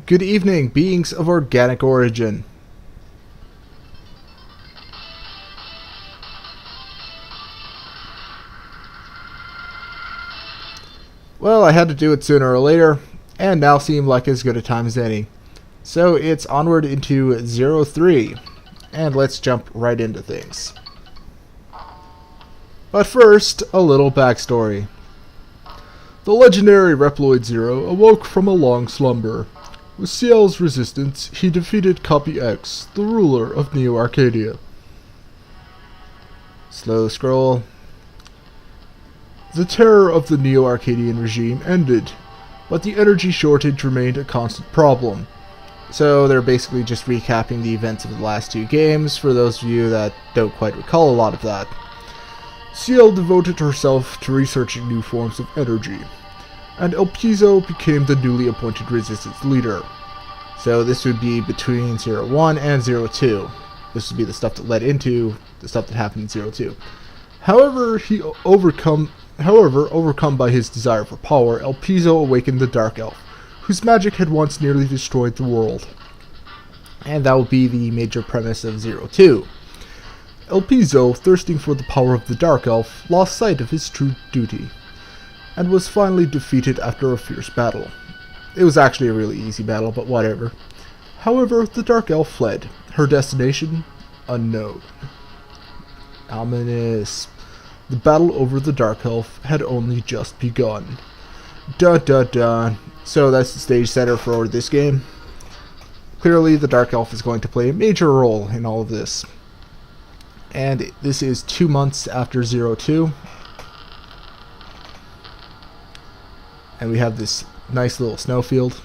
Good evening, beings of organic origin. Well, I had to do it sooner or later, and now seem like as good a time as any. So it's onward into 03, and let's jump right into things. But first, a little backstory. The legendary Reploid Zero awoke from a long slumber. With Ciel's resistance, he defeated Copy X, the ruler of Neo Arcadia. Slow scroll. The terror of the Neo Arcadian regime ended, but the energy shortage remained a constant problem. So they're basically just recapping the events of the last two games for those of you that don't quite recall a lot of that. Ciel devoted herself to researching new forms of energy, and El Piso became the newly appointed resistance leader. So this would be between 01 and 02. This would be the stuff that led into the stuff that happened in 02. However, overcome by his desire for power, El Piso awakened the Dark Elf, whose magic had once nearly destroyed the world. And that would be the major premise of 02. El Piso, thirsting for the power of the Dark Elf, lost sight of his true duty, and was finally defeated after a fierce battle. It was actually a really easy battle, but whatever. However, the Dark Elf fled. Her destination? Unknown. Ominous. The battle over the Dark Elf had only just begun. Dun dun dun. So that's the stage setter for this game. Clearly, the Dark Elf is going to play a major role in all of this. And this is 2 months after 02. And we have this nice little snowfield.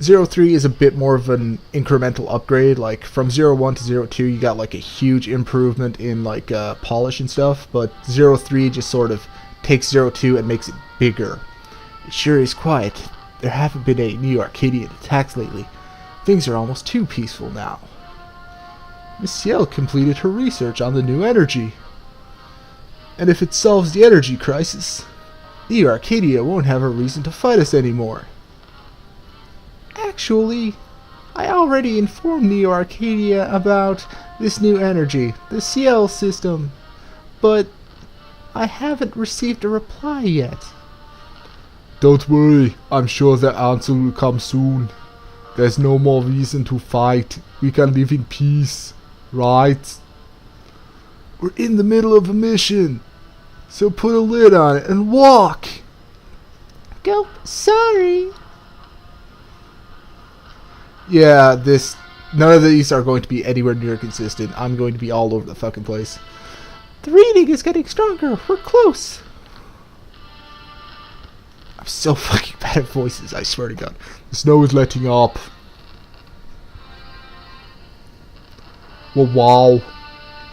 03 is a bit more of an incremental upgrade. Like from 01 to 02 you got like a huge improvement in like polish and stuff, but 03 just sort of takes 02 and makes it bigger. It sure is quiet. There haven't been any new Arcadian attacks lately. Things are almost too peaceful now. Miss Ciel completed her research on the new energy. And if it solves the energy crisis, Neo Arcadia won't have a reason to fight us anymore. Actually, I already informed Neo Arcadia about this new energy, the Ciel system, but I haven't received a reply yet. Don't worry, I'm sure the answer will come soon. There's no more reason to fight. We can live in peace, right? We're in the middle of a mission, so put a lid on it and walk! Go, sorry! Yeah, none of these are going to be anywhere near consistent. I'm going to be all over the fucking place. The reading is getting stronger. We're close. I'm so fucking bad at voices, I swear to God. The snow is letting up. Well, wow.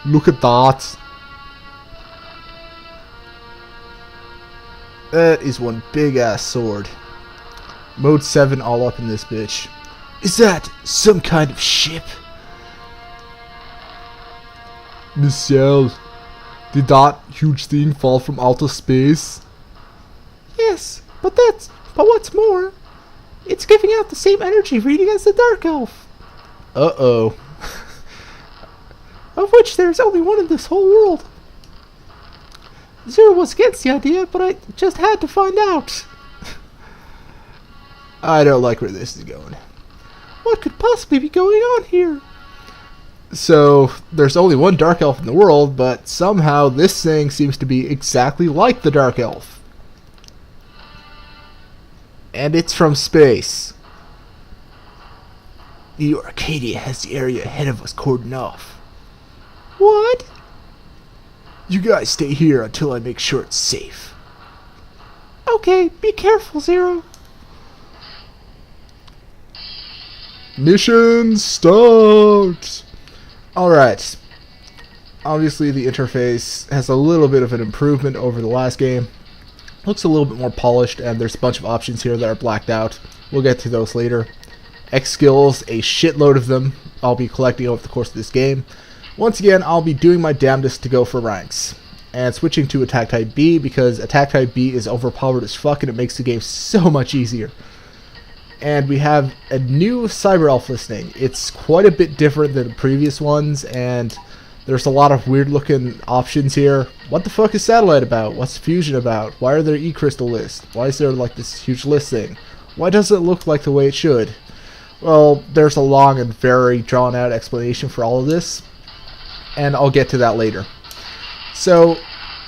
Look at that. That is one big ass sword. Mode 7 all up in this bitch. Is that some kind of ship? Miss Ciel, did that huge thing fall from outer space? Yes, but what's more, it's giving out the same energy reading as the Dark Elf. Uh-oh. Of which there's only one in this whole world. Zero was against the idea, but I just had to find out. I don't like where this is going. What could possibly be going on here? So, there's only one Dark Elf in the world, but somehow this thing seems to be exactly like the Dark Elf. And it's from space. Neo Arcadia has the area ahead of us cordoned off. What? You guys stay here until I make sure it's safe. Okay, be careful, Zero. Mission start! Alright. Obviously the interface has a little bit of an improvement over the last game. Looks a little bit more polished, and there's a bunch of options here that are blacked out. We'll get to those later. X skills, a shitload of them, I'll be collecting over the course of this game. Once again, I'll be doing my damnedest to go for ranks. And switching to Attack Type B, because Attack Type B is overpowered as fuck and it makes the game so much easier. And we have a new Cyber Elf listing. It's quite a bit different than the previous ones, and there's a lot of weird looking options here. What the fuck is Satellite about? What's Fusion about? Why are there E-Crystal lists? Why is there like this huge list thing? Why does it look like the way it should? Well, there's a long and very drawn out explanation for all of this, and I'll get to that later. So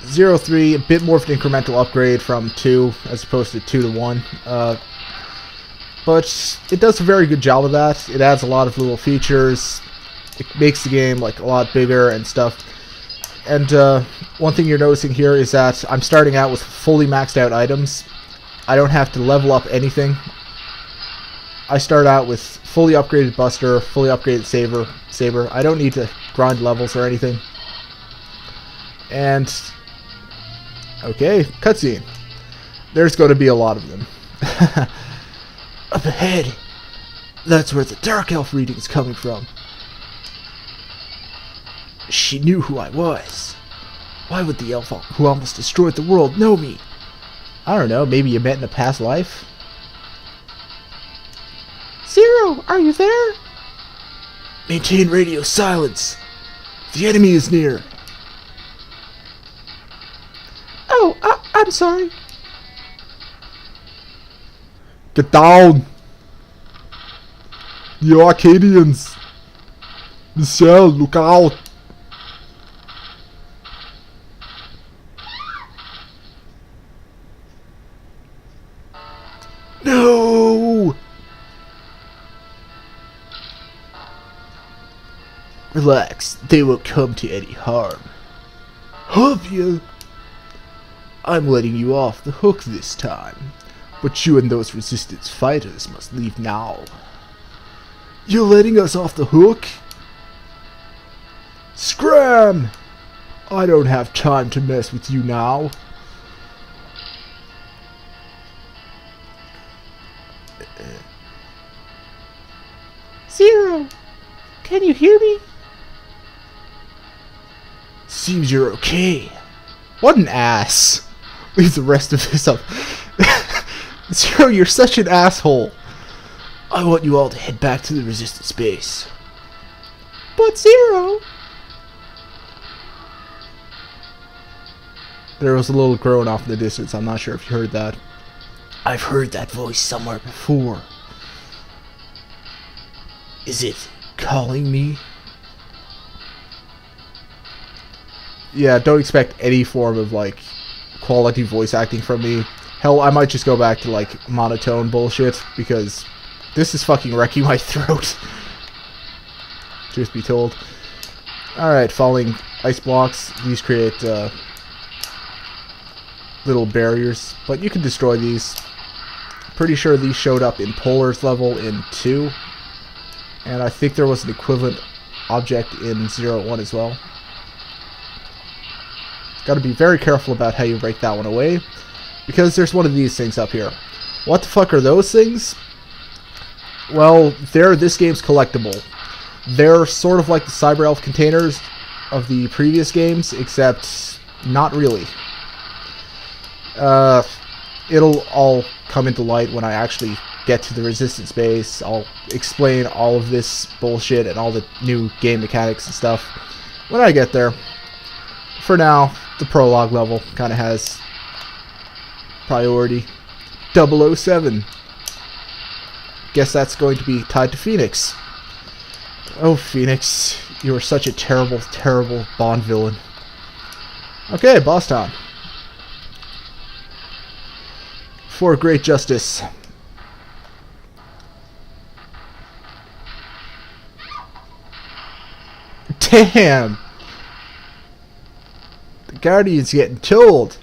03, a bit more of an incremental upgrade from 2 as opposed to 2 to 1. But it does a very good job of that. It adds a lot of little features. It makes the game like a lot bigger and stuff. And one thing you're noticing here is that I'm starting out with fully maxed out items. I don't have to level up anything. I start out with fully upgraded Buster, fully upgraded Saber. I don't need to grind levels or anything. And okay, cutscene. There's going to be a lot of them. Up ahead. That's where the Dark Elf reading's coming from. She knew who I was. Why would the elf who almost destroyed the world know me? I don't know, maybe you met in a past life? Zero, are you there? Maintain radio silence. The enemy is near. Oh, I'm sorry. Get down! You Arcadians! Michelle, look out! No! Relax, they won't come to any harm. Have you? I'm letting you off the hook this time. But you and those resistance fighters must leave now. You're letting us off the hook? Scram! I don't have time to mess with you now. Zero! Can you hear me? Seems you're okay. What an ass. Leave the rest of this up. Zero, you're such an asshole. I want you all to head back to the resistance base. But Zero... There was a little groan off in the distance. I'm not sure if you heard that. I've heard that voice somewhere before. Is it calling me? Yeah, don't expect any form of, like, quality voice acting from me. Hell, I might just go back to, like, monotone bullshit, because this is fucking wrecking my throat. Truth be told. Alright, falling ice blocks. These create, little barriers, but you can destroy these. Pretty sure these showed up in Polar's level in 2. And I think there was an equivalent object in 0-1 as well. Gotta be very careful about how you break that one away, because there's one of these things up here. What the fuck are those things? Well, they're this game's collectible. They're sort of like the Cyber Elf containers of the previous games, except not really. It'll all come into light when I actually get to the resistance base. I'll explain all of this bullshit and all the new game mechanics and stuff when I get there. For now, the prologue level kind of has priority. 007. Guess that's going to be tied to Phoenix. Oh, Phoenix, you are such a terrible, terrible Bond villain. Okay, boss time. For great justice. Damn! The Guardian's getting told.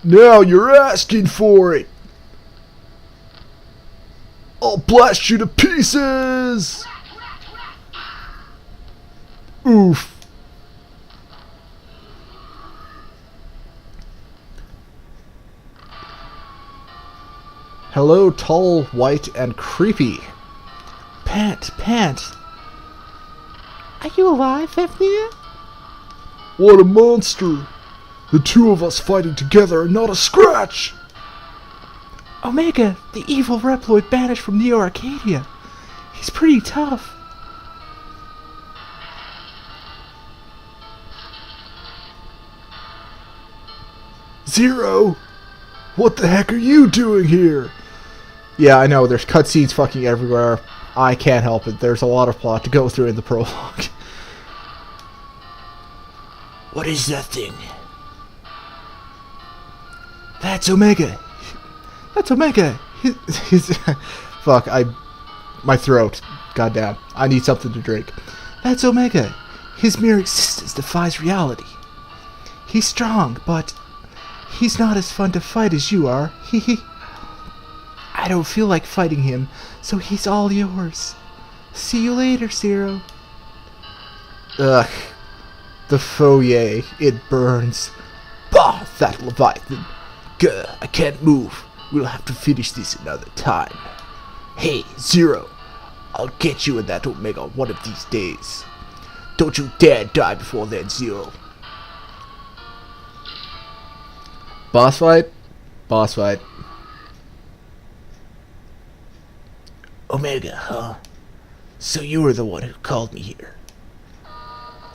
Now you're asking for it! I'll blast you to pieces! Oof. Hello, tall, white, and creepy. Pant, pant. Are you alive, Fafnir? What a monster! The two of us fighting together and not a scratch! Omega, the evil Reploid banished from Neo Arcadia. He's pretty tough. Zero! What the heck are you doing here? Yeah, I know, there's cutscenes fucking everywhere. I can't help it. There's a lot of plot to go through in the prologue. What is that thing? That's Omega. That's Omega. He's fuck, my throat. Goddamn. I need something to drink. That's Omega. His mere existence defies reality. He's strong, but he's not as fun to fight as you are. I don't feel like fighting him, so he's all yours. See you later, Zero. Ugh. The foyer. It burns. Bah, that Leviathan. Gah, I can't move. We'll have to finish this another time. Hey, Zero. I'll get you and that Omega one of these days. Don't you dare die before then, Zero. Boss fight? Boss fight. Omega, huh? So you were the one who called me here.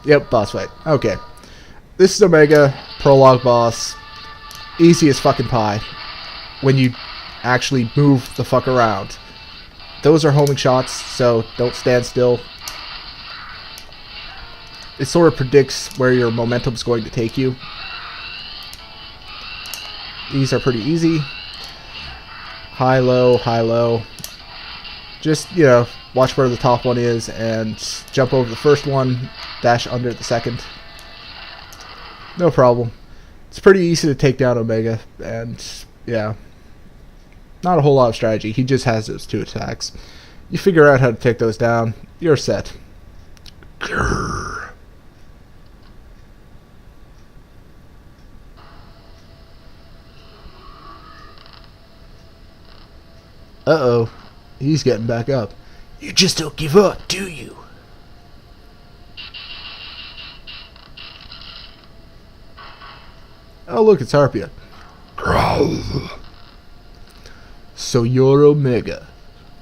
Yep, boss fight. Okay. This is Omega, prologue boss. Easy as fucking pie. When you actually move the fuck around. Those are homing shots, so don't stand still. It sort of predicts where your momentum's going to take you. These are pretty easy. High, low, high, low. Just, you know, watch where the top one is and jump over the first one, dash under the second. No problem. It's pretty easy to take down Omega, and yeah. Not a whole lot of strategy. He just has those two attacks. You figure out how to take those down, you're set. Grrr. Uh-oh. He's getting back up. You just don't give up, do you? Oh, look, it's Harpia. So you're Omega.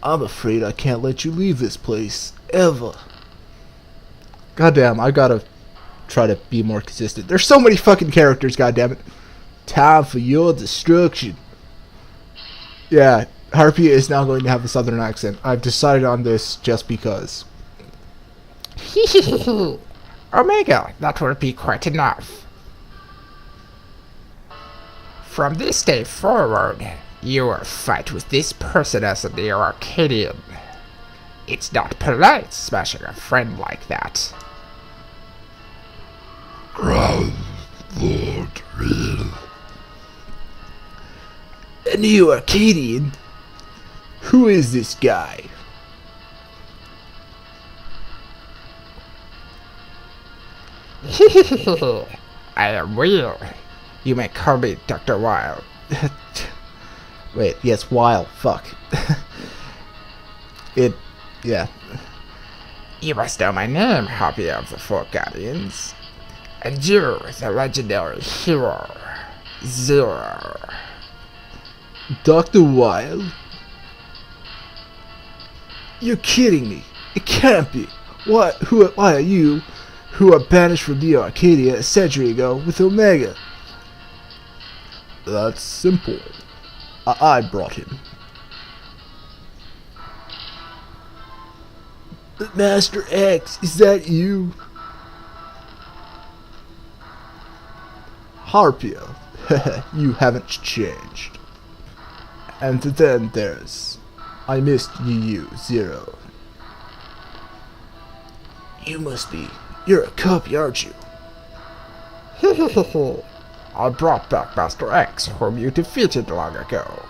I'm afraid I can't let you leave this place, ever. Goddamn, I gotta try to be more consistent. There's so many fucking characters, goddammit. Time for your destruction. Yeah, Harpia is now going to have a southern accent. I've decided on this just because. Omega, that will be quite enough. From this day forward, you will fight with this person as a Neo Arcadian. It's not polite smashing a friend like that. A Neo Arcadian? Who is this guy? I am Will. You may call me Dr. Wild. Wait, yes, Wild. Fuck. Yeah. You must know my name, Hobby of the Four Guardians. And you, the legendary hero, Zero. Dr. Wild? You're kidding me. It can't be. Why are you, who are banished from Neo Arcadia a century ago, with Omega? That's simple. I brought him. Master X, is that you? Harpia, you haven't changed. And then there's... I missed you, Zero. You must be... You're a copy, aren't you? I brought back Master X, whom you defeated long ago,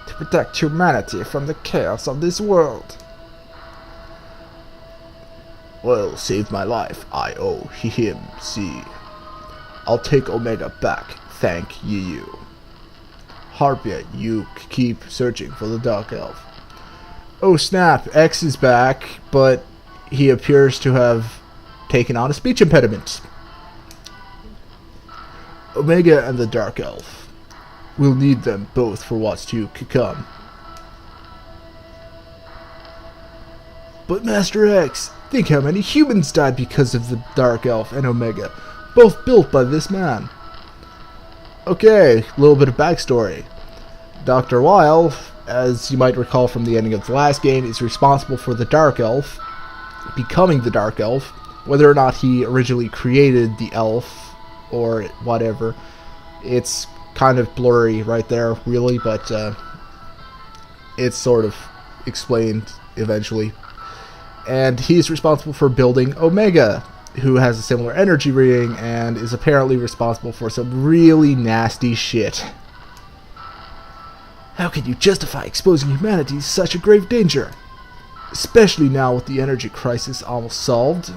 to protect humanity from the chaos of this world. Well, saved my life. I owe him, see. I'll take Omega back, thank you. Harpia, you keep searching for the Dark Elf. Oh snap, X is back, but he appears to have taken on a speech impediment. Omega and the Dark Elf. We'll need them both for what's to come. But Master X, think how many humans died because of the Dark Elf and Omega, both built by this man. Okay, a little bit of backstory. Dr. Weil, as you might recall from the ending of the last game, is responsible for the Dark Elf becoming the Dark Elf. Whether or not he originally created the elf or whatever, it's kind of blurry right there, really, but it's sort of explained eventually. And he's responsible for building Omega, who has a similar energy reading and is apparently responsible for some really nasty shit. How can you justify exposing humanity to such a grave danger? Especially now with the energy crisis almost solved.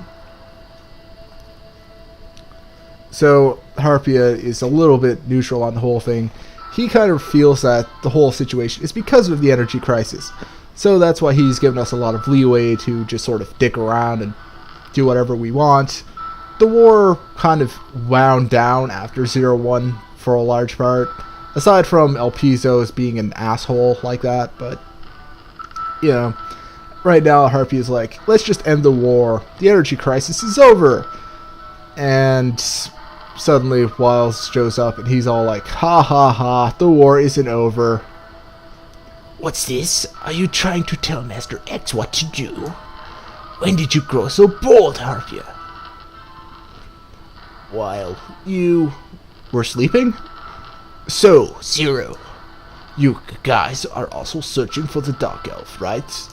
So, Harpia is a little bit neutral on the whole thing. He kind of feels that the whole situation is because of the energy crisis. So that's why he's given us a lot of leeway to just sort of dick around and do whatever we want. The war kind of wound down after 0-1 for a large part. Aside from El Pizo's being an asshole like that, but, you know, right now Harpy is like, let's just end the war. The energy crisis is over. And suddenly Wiles shows up and he's all like, ha ha ha, the war isn't over. What's this? Are you trying to tell Master X what to do? When did you grow so bold, Harpia? While you were sleeping? So, Zero, you guys are also searching for the Dark Elf, right?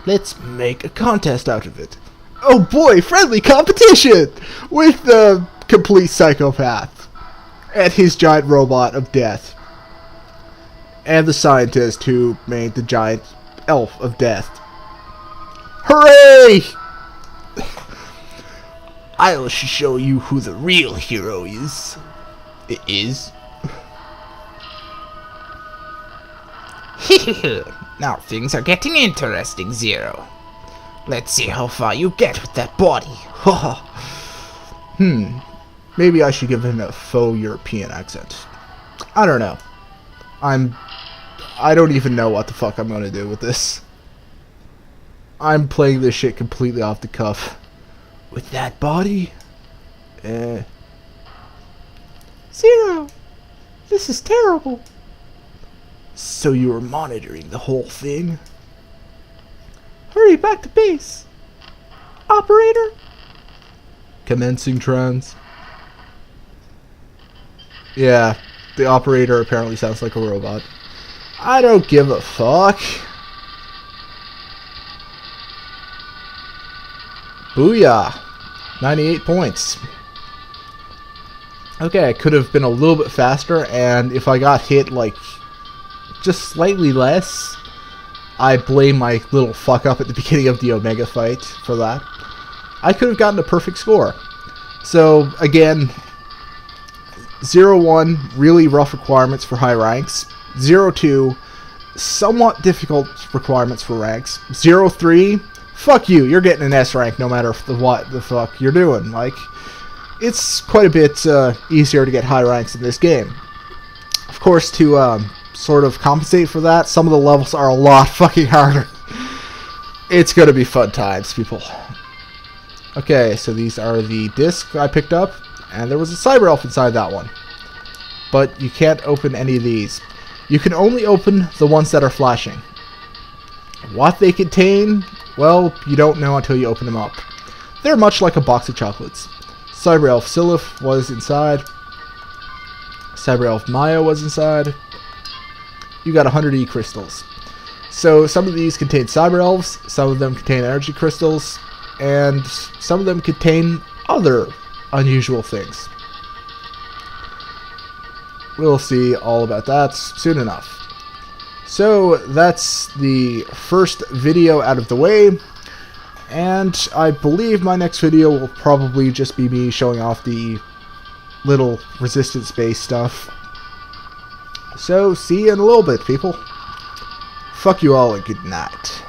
Let's make a contest out of it. Oh boy, friendly competition! With the complete psychopath. And his giant robot of death. And the scientist who made the giant elf of death. Hooray! I'll show you who the real hero is. It is. Now things are getting interesting, Zero. Let's see how far you get with that body. Maybe I should give him a faux European accent. I don't know. I don't even know what the fuck I'm gonna do with this. I'm playing this shit completely off the cuff. With that body? Zero! This is terrible. So you were monitoring the whole thing? Hurry back to base. Operator? Commencing trans. Yeah, the operator apparently sounds like a robot. I don't give a fuck. Booyah. 98 points. Okay, I could have been a little bit faster, and if I got hit, like, just slightly less, I blame my little fuck up at the beginning of the Omega fight for that. I could have gotten a perfect score. So, again, 0-1, really rough requirements for high ranks. 0-2, somewhat difficult requirements for ranks. 0-3, fuck you, you're getting an S rank no matter what the fuck you're doing. Like, it's quite a bit easier to get high ranks in this game. Of course, to sort of compensate for that, some of the levels are a lot fucking harder. It's gonna be fun times, people. Okay, so these are the discs I picked up, and there was a Cyber Elf inside that one. But you can't open any of these. You can only open the ones that are flashing. What they contain, well, you don't know until you open them up. They're much like a box of chocolates. Cyber Elf Siliph was inside. Cyber Elf Maya was inside. You got 100 E crystals. So some of these contain Cyber Elves, some of them contain energy crystals, and some of them contain other unusual things. We'll see all about that soon enough. So that's the first video out of the way, and I believe my next video will probably just be me showing off the little resistance-based stuff. So see you in a little bit, people. Fuck you all and good night.